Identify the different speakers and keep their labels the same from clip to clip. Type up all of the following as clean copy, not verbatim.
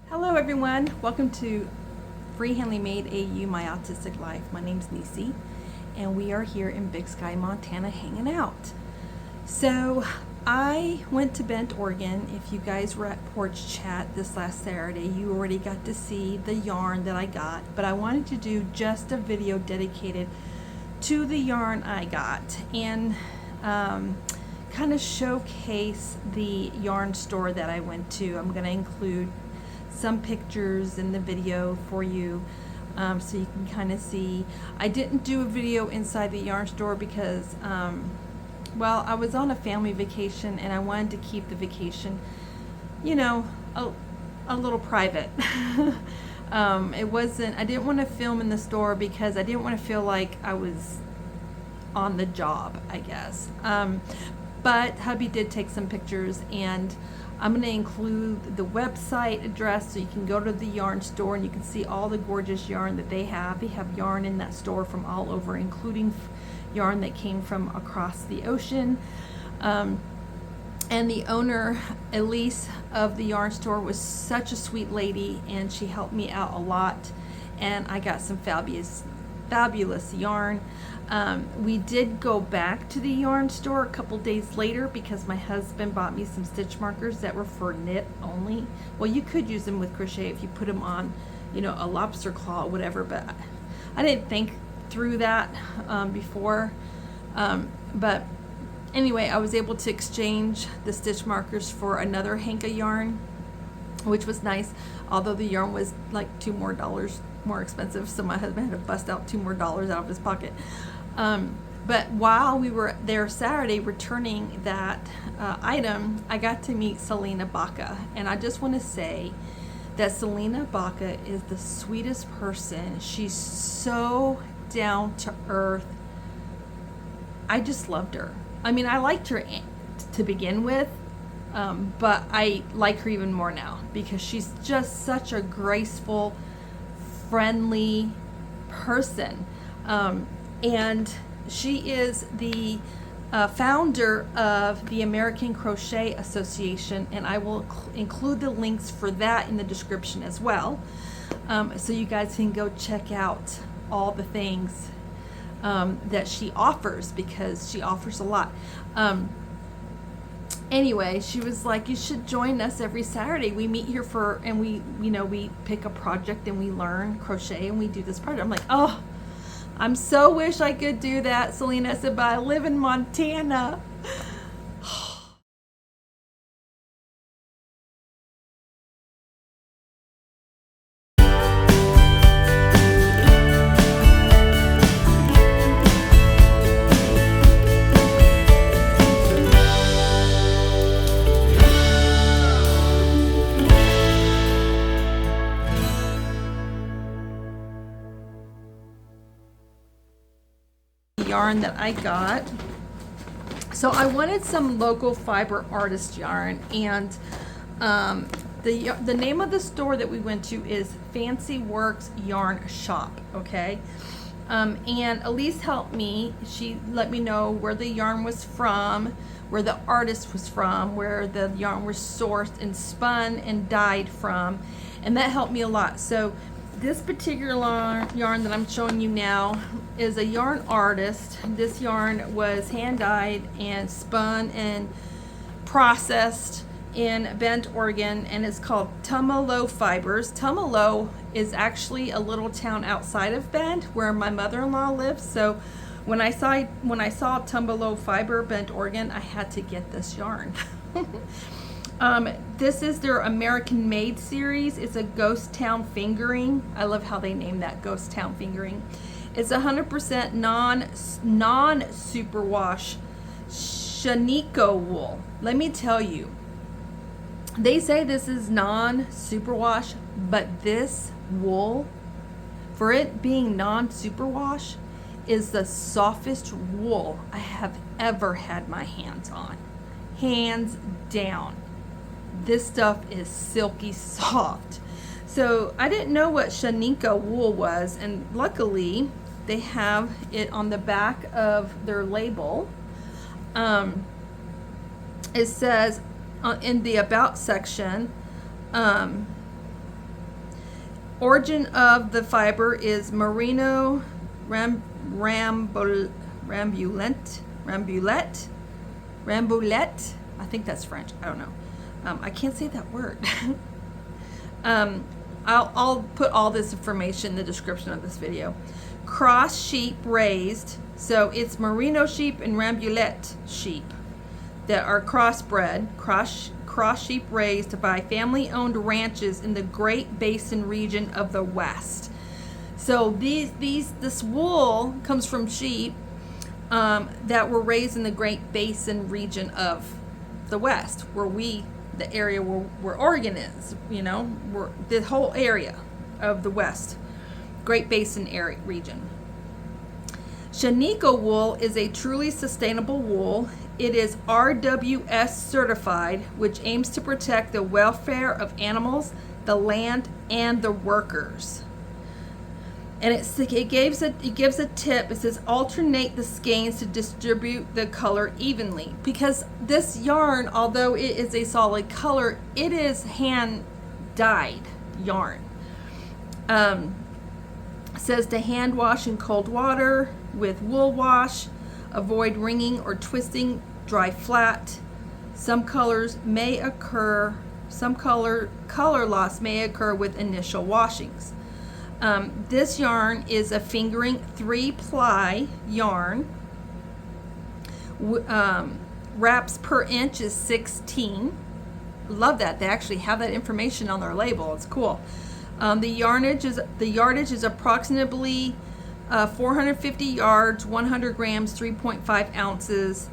Speaker 1: Hello everyone, welcome to Freehandly Made AU My Autistic Life. My name's Nisi and we are here in Big Sky, Montana hanging out. So I went to Bend, Oregon. If you guys were at Porch Chat this last Saturday, you already got to see the yarn that I got, but I wanted to do just a video dedicated to the yarn I got and kind of showcase the yarn store that I went to. I'm going to include some pictures in the video for you so you can kind of see. I didn't do a video inside the yarn store because well, I was on a family vacation and I wanted to keep the vacation, you know, a little private. It wasn't, I didn't want to film in the store because I didn't want to feel like I was on the job, I guess. But hubby did take some pictures, and I'm going to include the website address so you can go to the yarn store and you can see all the gorgeous yarn that they have. They have yarn in that store from all over, including yarn that came from across the ocean. And the owner, Elise, of the yarn store was such a sweet lady, and she helped me out a lot, and I got some fabulous yarn. We did go back to the yarn store a couple days later because my husband bought me some stitch markers that were for knit only. Well, you could use them with crochet if you put them on, you know, a lobster claw or whatever, but I didn't think through that before. But anyway, I was able to exchange the stitch markers for another hank of yarn, which was nice, although the yarn was like $2 more expensive, so my husband had to bust out $2 more out of his pocket. But while we were there Saturday returning that item, I got to meet Salen Baca, and I just want to say that Salen Baca is the sweetest person. She's so down to earth. I just loved her. I mean, I liked her to begin with, but I like her even more now because she's just such a graceful, friendly person. And she is the founder of the American Crochet Association, and I will include the links for that in the description as well, so you guys can go check out all the things that she offers, because she offers a lot. Anyway, she was like, you should join us every Saturday. We meet here and we pick a project and we learn crochet and we do this project. I'm like, oh, I'm so wish I could do that. Selena said, but I live in Montana. Yarn that I got. So I wanted some local fiber artist yarn, and the name of the store that we went to is Fancywork Yarn Shop. Okay, and Elise helped me. She let me know where the yarn was from, where the artist was from, where the yarn was sourced and spun and dyed from, and that helped me a lot. So this particular yarn that I'm showing you now is a yarn artist. This yarn was hand dyed and spun and processed in Bend, Oregon, and it's called Tumalo Fibers. Tumalo is actually a little town outside of Bend where my mother-in-law lives. So when I saw Tumalo Fiber, Bend, Oregon, I had to get this yarn. This is their American Made series. It's a ghost town fingering. I love how they name that, ghost town fingering. It's 100% non-superwash Shaniko wool. Let me tell you, they say this is non-superwash, but this wool, for it being non-superwash, is the softest wool I have ever had my hands on. Hands down. This stuff is silky soft. So I didn't know what Shaniko wool was, and luckily they have it on the back of their label. It says in the about section, Origin of the fiber is merino rambulette. I think that's French. I don't know. I can't say that word. I'll put all this information in the description of this video. Cross sheep raised, so it's merino sheep and rambulette sheep that are crossbred, cross sheep raised by family-owned ranches in the Great Basin region of the West. So this wool comes from sheep that were raised in the Great Basin region of the West, the area where Oregon is, you know, the whole area of the West, Great Basin area region. Shaniko wool is a truly sustainable wool. It is RWS certified, which aims to protect the welfare of animals, the land, and the workers. And it gives a tip. It says alternate the skeins to distribute the color evenly, because this yarn, although it is a solid color, it is hand dyed yarn. It says to hand wash in cold water with wool wash, avoid wringing or twisting, dry flat. Some color loss may occur with initial washings. This yarn is a fingering 3-ply yarn. Wraps per inch is 16. Love that. They actually have that information on their label. It's cool. The yardage is approximately 450 yards, 100 grams, 3.5 ounces.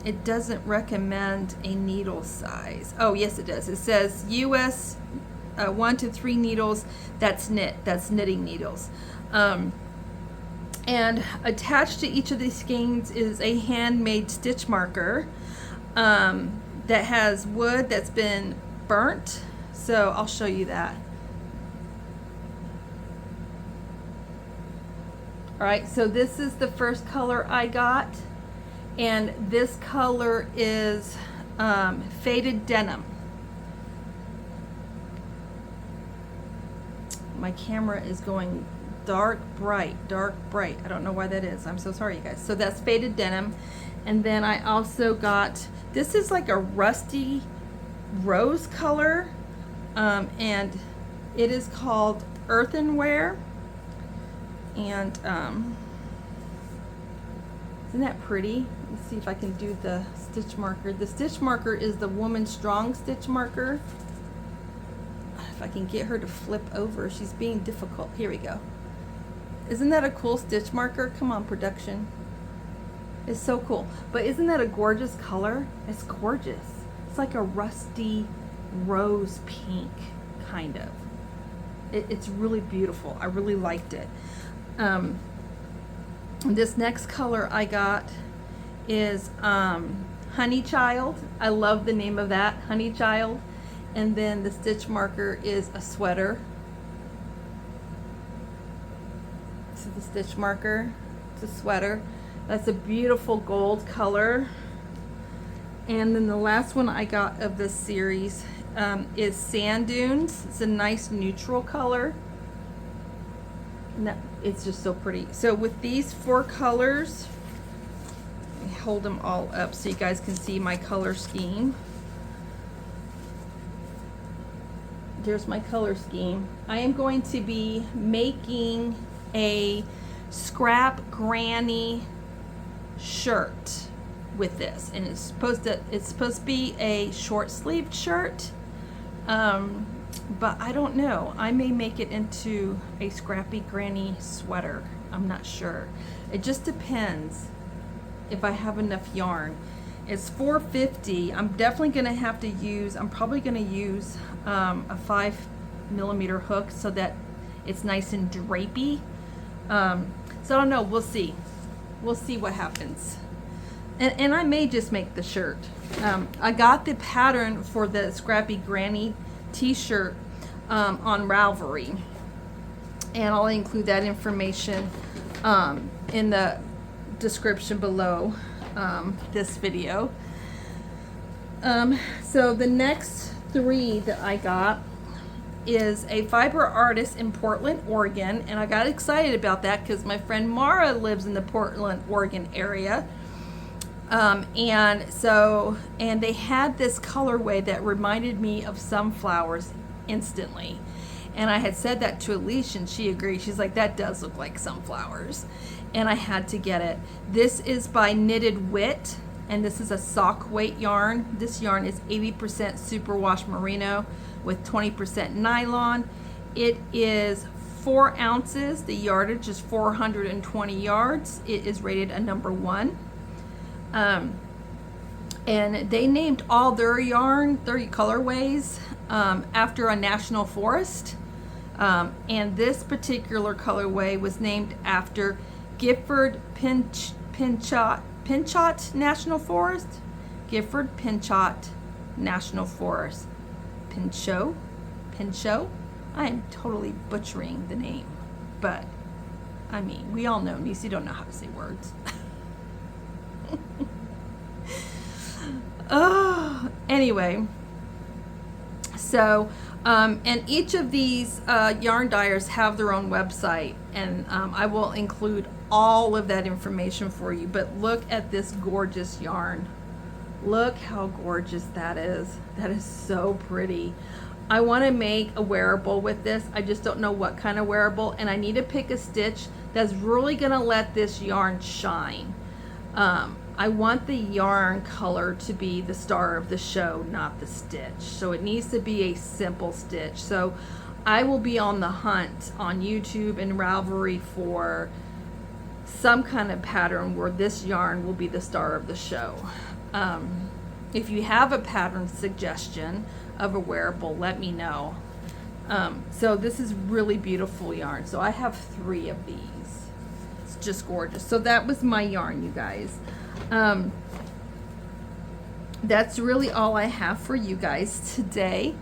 Speaker 1: It doesn't recommend a needle size. Oh, yes, it does. It says US 1 to 3 needles. That's knitting needles. And attached to each of these skeins is a handmade stitch marker that has wood that's been burnt. So I'll show you that. All right, so this is the first color I got, and this color is faded denim. My camera is going dark bright. I don't know why that is. I'm so sorry, you guys. So that's faded denim. And then I also got, this is like a rusty rose color, and it is called Earthenware. And isn't that pretty? Let's see if I can do the stitch marker. The stitch marker is the Woman Strong stitch marker. If I can get her to flip over, she's being difficult. Here we go. Isn't that a cool stitch marker? Come on, production. It's so cool. But isn't that a gorgeous color? It's gorgeous. It's like a rusty rose pink, kind of. It's really beautiful. I really liked it. This next color I got is Honey Child. I love the name of that, Honey Child. And then the stitch marker is a sweater. This is the stitch marker. It's a sweater. That's a beautiful gold color. And then the last one I got of this series is Sand Dunes. It's a nice neutral color. No, it's just so pretty. So with these 4 colors, let me hold them all up so you guys can see my color scheme. There's my color scheme. I am going to be making a scrap granny shirt with this, and it's supposed to be a short sleeved shirt, but I don't know. I may make it into a scrappy granny sweater. I'm not sure. It just depends if I have enough yarn. It's $4.50. I'm definitely gonna have to use, I'm probably gonna use a 5mm hook so that it's nice and drapey. So I don't know, we'll see. We'll see what happens. And I may just make the shirt. I got the pattern for the Scrappy Granny t-shirt on Ravelry. And I'll include that information in the description below this video. So the next 3 that I got is a fiber artist in Portland, Oregon, and I got excited about that because my friend Mara lives in the Portland, Oregon area. And they had this colorway that reminded me of sunflowers instantly. And I had said that to Elise, and she agreed. She's like, that does look like sunflowers. And I had to get it. This is by Knitted Wit, and this is a sock weight yarn. This yarn is 80% superwash merino with 20% nylon. It is 4 ounces. The yardage is 420 yards. It is rated a number 1. And they named all their yarn, their colorways, after a national forest. And this particular colorway was named after Gifford Pinchot National Forest. Gifford Pinchot National Forest. Pinchot? I am totally butchering the name, but I mean, we all know Nisi don't know how to say words. Anyway, so and each of these yarn dyers have their own website, and I will include all of that information for you. But look at this gorgeous yarn. Look how gorgeous that is. That is so pretty. I want to make a wearable with this. I just don't know what kind of wearable, and I need to pick a stitch that's really going to let this yarn shine. I want the yarn color to be the star of the show, not the stitch. So it needs to be a simple stitch. So I will be on the hunt on YouTube and Ravelry for some kind of pattern where this yarn will be the star of the show. If you have a pattern suggestion of a wearable, let me know. So this is really beautiful yarn. So I have 3 of these. It's just gorgeous. So that was my yarn, you guys. That's really all I have for you guys today.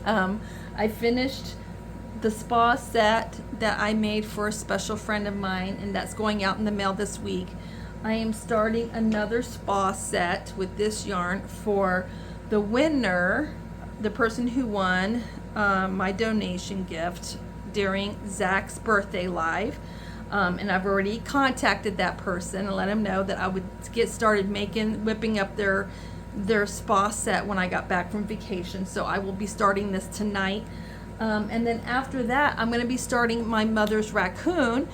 Speaker 1: I finished the spa set that I made for a special friend of mine, and that's going out in the mail this week. I am starting another spa set with this yarn for the winner, the person who won my donation gift during Zach's birthday live. And I've already contacted that person and let him know that I would get started whipping up their spa set when I got back from vacation. So I will be starting this tonight. And then after that, I'm going to be starting my mother's raccoon.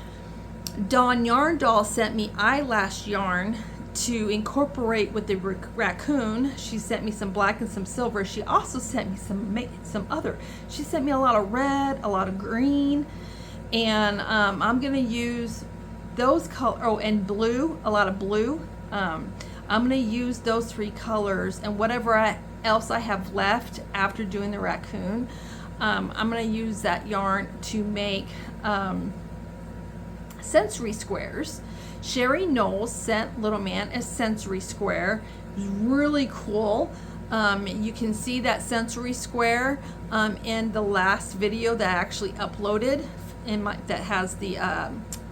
Speaker 1: Dawn Yarn Doll sent me eyelash yarn to incorporate with the raccoon. She sent me some black and some silver. She also sent me some other. She sent me a lot of red, a lot of green. And I'm going to use those colors, and blue, a lot of blue. I'm going to use those 3 colors, and whatever else I have left after doing the raccoon, I'm going to use that yarn to make sensory squares. Sherry Knowles sent Little Man a sensory square. It was really cool. You can see that sensory square in the last video that I actually uploaded that has the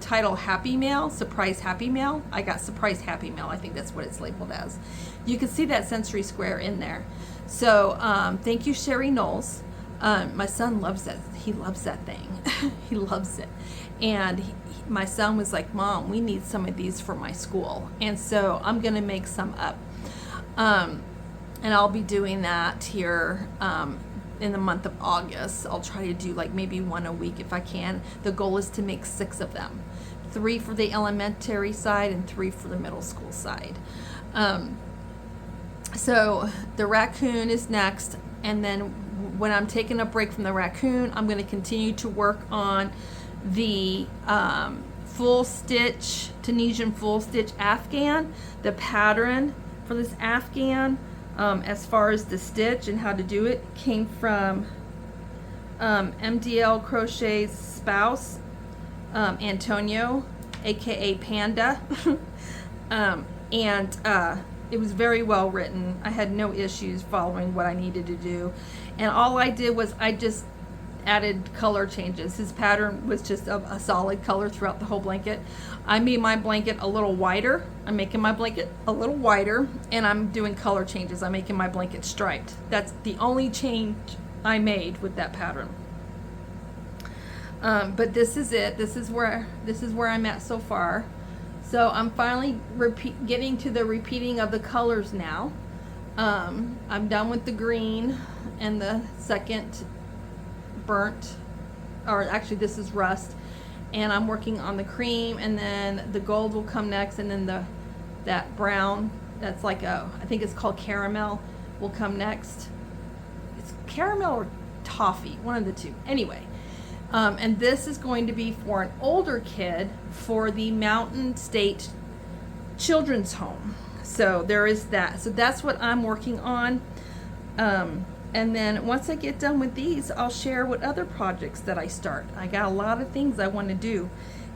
Speaker 1: title Happy Mail, Surprise Happy Mail. I got Surprise Happy Mail. I think that's what it's labeled as. You can see that sensory square in there. So thank you, Sherry Knowles. My son loves that. He loves that thing. He loves it. And my son was like, Mom, we need some of these for my school. And so I'm going to make some up. And I'll be doing that here in the month of August. I'll try to do like maybe 1 a week if I can. The goal is to make 6 of them. 3 for the elementary side and 3 for the middle school side. So the raccoon is next, and then when I'm taking a break from the raccoon, I'm going to continue to work on the full stitch, Tunisian full stitch Afghan. The pattern for this Afghan, as far as the stitch and how to do it, came from MDL Crochet's spouse, Antonio, aka Panda. It was very well written. I had no issues following what I needed to do, and all I did was I just added color changes. His pattern was just a solid color throughout the whole blanket. I made my blanket a little wider. I'm making my blanket a little wider, and I'm doing color changes. I'm making my blanket striped. That's the only change I made with that pattern. But this is it. This is where I'm at so far. So I'm finally getting to the repeating of the colors now. I'm done with the green and the second burnt, or actually this is rust, and I'm working on the cream, and then the gold will come next, and then that brown that's like I think it's called caramel will come next. It's caramel or toffee, one of the two. Anyway, and this is going to be for an older kid for the Mountain State Children's Home. So there is that. So that's what I'm working on. And then once I get done with these, I'll share what other projects that I start. I got a lot of things I want to do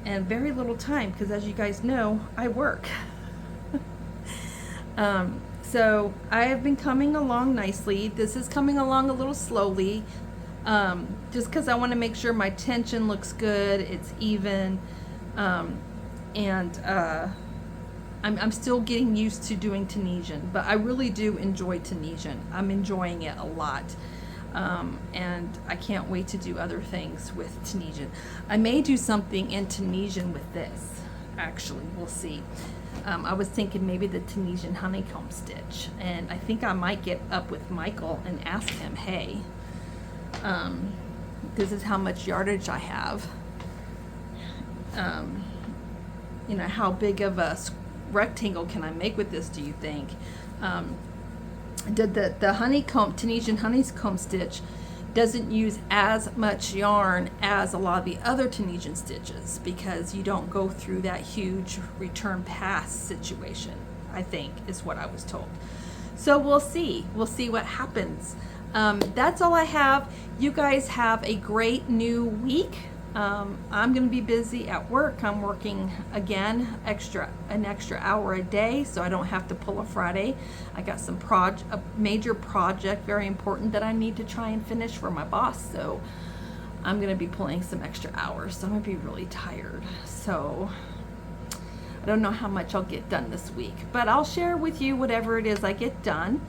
Speaker 1: and very little time because, as you guys know, I work. So I have been coming along nicely. This is coming along a little slowly, just because I want to make sure my tension looks good, it's even, and I'm still getting used to doing Tunisian, but I really do enjoy Tunisian. I'm enjoying it a lot, and I can't wait to do other things with Tunisian. I may do something in Tunisian with this, actually. We'll see. I was thinking maybe the Tunisian honeycomb stitch, and I think I might get up with Michael and ask him, hey, this is how much yardage I have. You know, how big of a rectangle can I make with this, do you think? The honeycomb, Tunisian honeycomb stitch doesn't use as much yarn as a lot of the other Tunisian stitches because you don't go through that huge return pass situation, I think is what I was told. So we'll see what happens. That's all I have. You guys have a great new week. I'm going to be busy at work. I'm working again an extra hour a day, so I don't have to pull a Friday. I got a major project, very important, that I need to try and finish for my boss. So I'm going to be pulling some extra hours. So I'm going to be really tired. So I don't know how much I'll get done this week, but I'll share with you whatever it is I get done.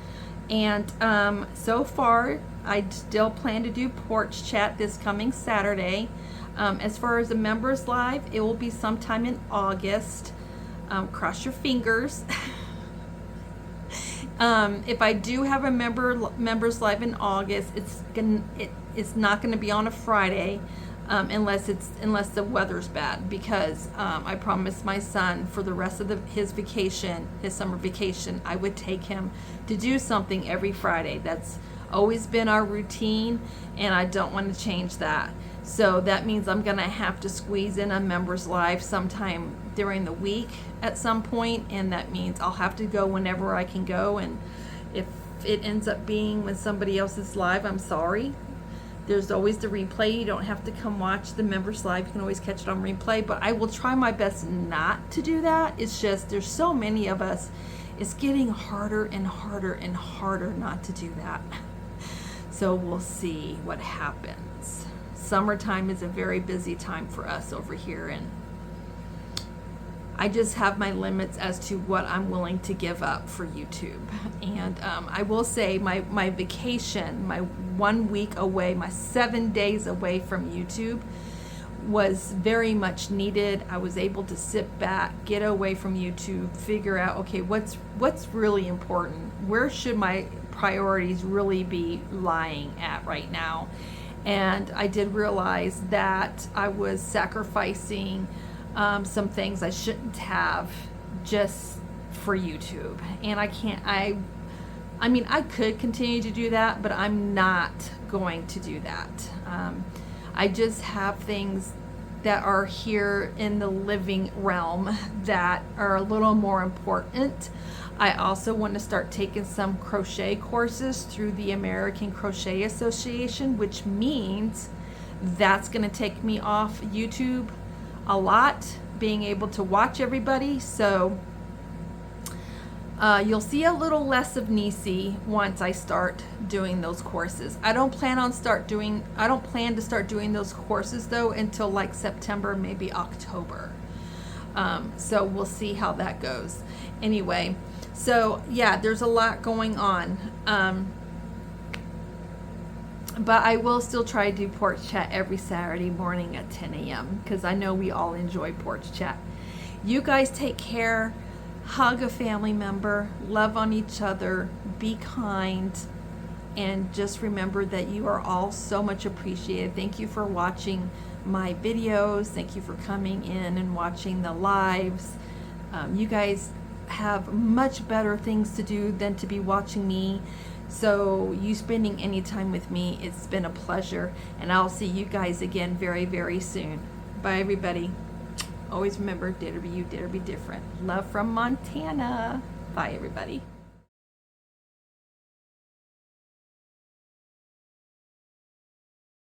Speaker 1: And so far, I still plan to do porch chat this coming Saturday. As far as the members live, it will be sometime in August. Cross your fingers. If I do have a members live in August, it's not going to be on a Friday, unless the weather's bad, because I promised my son for the rest of his summer vacation, I would take him to do something every Friday. That's always been our routine, and I don't want to change that. So that means I'm going to have to squeeze in a members live sometime during the week at some point, and that means I'll have to go whenever I can go. And if it ends up being when somebody else is live, I'm sorry. There's always the replay. You don't have to come watch the members live. You can always catch it on replay, but I will try my best not to do that. It's just there's so many of us. It's getting harder and harder and harder not to do that. So we'll see what happens. Summertime is a very busy time for us over here, and I just have my limits as to what I'm willing to give up for YouTube. And I will say my vacation, my 1 week away, my 7 days away from YouTube was very much needed. I was able to sit back, get away from YouTube, figure out, okay, what's really important? Where should my priorities really be lying at right now? And I did realize that I was sacrificing some things I shouldn't have just for YouTube. And I mean, I could continue to do that, but I'm not going to do that. I just have things that are here in the living realm that are a little more important. I also want to start taking some crochet courses through the American Crochet Association, which means that's going to take me off YouTube a lot, being able to watch everybody. So you'll see a little less of Nisi once I start doing those courses. I don't plan to start doing those courses though until like September, maybe October. So we'll see how that goes. Anyway, so yeah, there's a lot going on. But I will still try to do porch chat every Saturday morning at 10 a.m. because I know we all enjoy porch chat. You guys take care, hug a family member, love on each other, be kind, and just remember that you are all so much appreciated. Thank you for watching my videos. Thank you for coming in and watching the lives. You guys have much better things to do than to be watching me. So you spending any time with me, it's been a pleasure. And I'll see you guys again very, very soon. Bye, everybody. Always remember, dare to be you, dare to be different. Love from Montana. Bye, everybody.